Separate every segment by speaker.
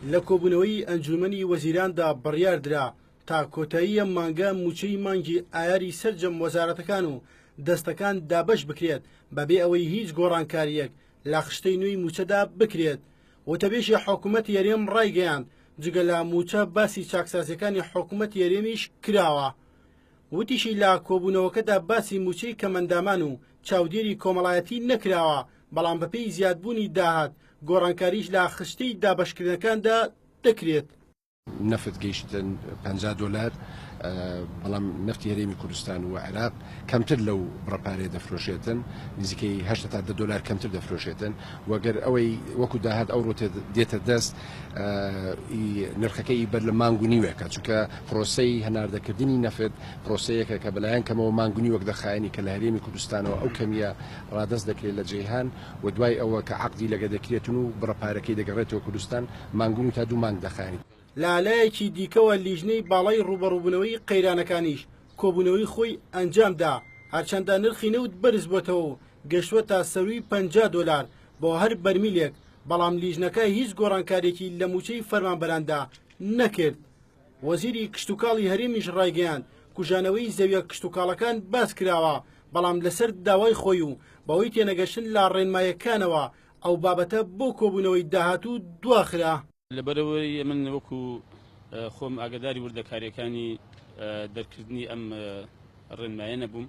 Speaker 1: لە کۆبوونەوەی ئەنجومەنی وەزیراندا بڕیاردرا تا کۆتاییە مانگە موچەی مانگی ئایاری سەرجەم وەزارەتەکان و دەستەکان دابەش بکرێت بەبێ ئەوەی هیچ گۆڕانکاریەک لە خشتەی نوێی موچەدا بکرێت. وتەبێژی حکوومەت یاریێم ڕایگەیاند جگە لە موچە باسی چاکسازیەکانی حکوومەت یاریێمیش کراوە. وتیشی لە کۆبوونەوەکەدا باسی موچەی کەمەندامان و چاودێری کۆمەڵایەتی نەکراوە، بەڵام بەپێی زیادبوونی داهات گۆڕانکاریش لە خشتەی دابەشکردنەکاندا دەکرێت.
Speaker 2: نفت گەیشتن $50 بەڵام نفتی هەرێمی کوردستان و عێراق کەمتر لەو بڕەپارێ دەفرۆشێتن، نزیکەی $80 کەمتر دەفرۆشێتن، وەگەر ئەوەی وەکو داهات ئەوڕۆ دێتە دەست نرخەکەی بەر لە مانگ و نیوێکە، چونکە پرۆسەی هەناردەکردنی نەفت پرۆسەیەکە کە بەلایەن کەمەوە مانگ و نیوەک دەخایەنی کە لە هەرێمی کوردستانەوە ئەو کەمیە ڕادەست دەکرێت لە جیهان، و دوای ئەوە کە عەقدی لەگە دەکرێتن و بڕەپارەکەی دەگەڕێتەوە کوردستان مانگ و تا 2 مانگ دەخایەنی.
Speaker 1: لالایەکی دیکەوە لیژنەی باڵای ڕوبەڕووبوونەوەی قەیرانەکانیش کۆبوونەوەی خۆی ئەنجامدا، هەرچەندە نرخی نەوت بەرز بۆتەوە و گەشتوە تا سەروی $50 بۆ هەر بەرمیلێک، بەڵام لیژنەکە هیچ گۆڕانکارێکی لە موچەی فەرمانبەراندا نەکرد. وەزیری کشتتوکاڵی هەرێمیش ڕایگەیاند کوژانەوەی زەویە کشتتوکاڵەکان باس کراوە، بەڵام لەسەر داوای خۆی و بەوەی تێنەگەشتن لە ڕێنمایەکانەوە ئەو بابەتە بۆ کۆبوونەوەی داهاتوو دواخرا.
Speaker 3: لەبەرەوەی من وەکو خۆم ئاگاداری وردەکاریەکانی دەرکردنی ئەم ڕێنمایە نەبووم،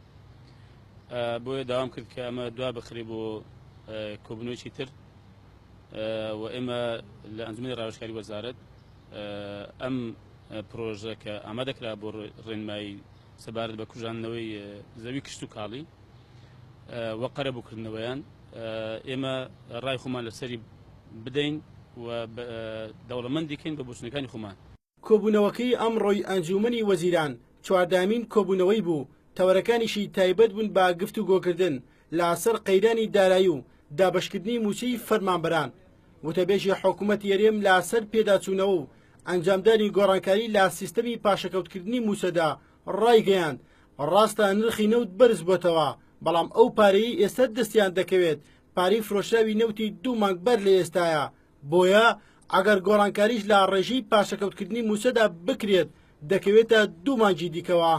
Speaker 3: بۆیە داوام کرد کە ئەمە دوا بخرێ بۆ کۆبوونەوەیکی تر، و ئێمە لە ئەنجومەنی ڕاوێژکاری وەزارەت ئەم پرۆژە کە ئامادەکرا بۆ ڕێنمایی سەبارەت بە کوژانەوەی زەوی کشتتوکاڵی وە قەرەبووکردنەوەیان ئێمە ڕای خۆمان لەسەری بدەین و دەوڵەمەندی کەین بە بۆچوونەکانی خۆمان.
Speaker 1: کۆبوونەوەکەی ئەمڕۆی ئەنجومەنی وەزیران 14مین کۆبوونەوەی بوو، تەوەرەکانیشی تایبەت بوون بە گفتوگۆکردن لەسەر قەیرانی دارایی و دابەشکردنی موچەی فەرمانبەران. وتەبێژی حکوومەت یاریێم لەسەر پێداچوونەوە و ئەنجامدانی گۆڕانکاری لە سیستەمی پاشەکەوتکردنی موچەدا ڕایگەیاند ڕاستە نرخی نەوت بەرز بۆتەوە، بەڵام ئەو پارەی ئێستا دەستیان دەکەوێت پارەی فرۆشراوی نەوتی 2 مانگ بەر لە ئێستاە، بۆیە ئەگەر گۆڕانکاریش لە ڕێژەی پاشەکەوتکردنی موچەدا بکرێت دەکەوێتە 2 مانگی دیکەوە.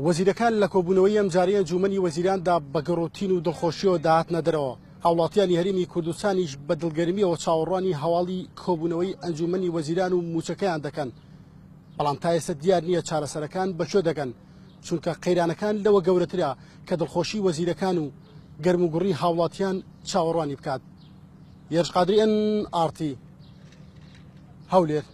Speaker 1: وەزیرەکان لە کۆبوونەوەی ئەم جارەی ئەنجومەنی وەزیراندا بە گەڕۆتین و دڵخۆشیەوە داهاتنە دەرەوە. هاوڵاتیانی هەرێمی کوردستانیش بە دڵگەرمیەوە چاوەڕوانی هەواڵی کۆبوونەوەی ئەنجومەنی وەزیران و موچەکەیان دەکەن، بەڵام تا ئێستا دیار نییە چارەسەرەکان بەکوێ دەگەن، چونکە قەیرانەکان لەوە گەورەترە کە دڵخۆشی وەزیرەکان و گەرموگوڕی هاوڵاتیان چاوەڕوانی بکات. یەرش قادری NRT هەولێر.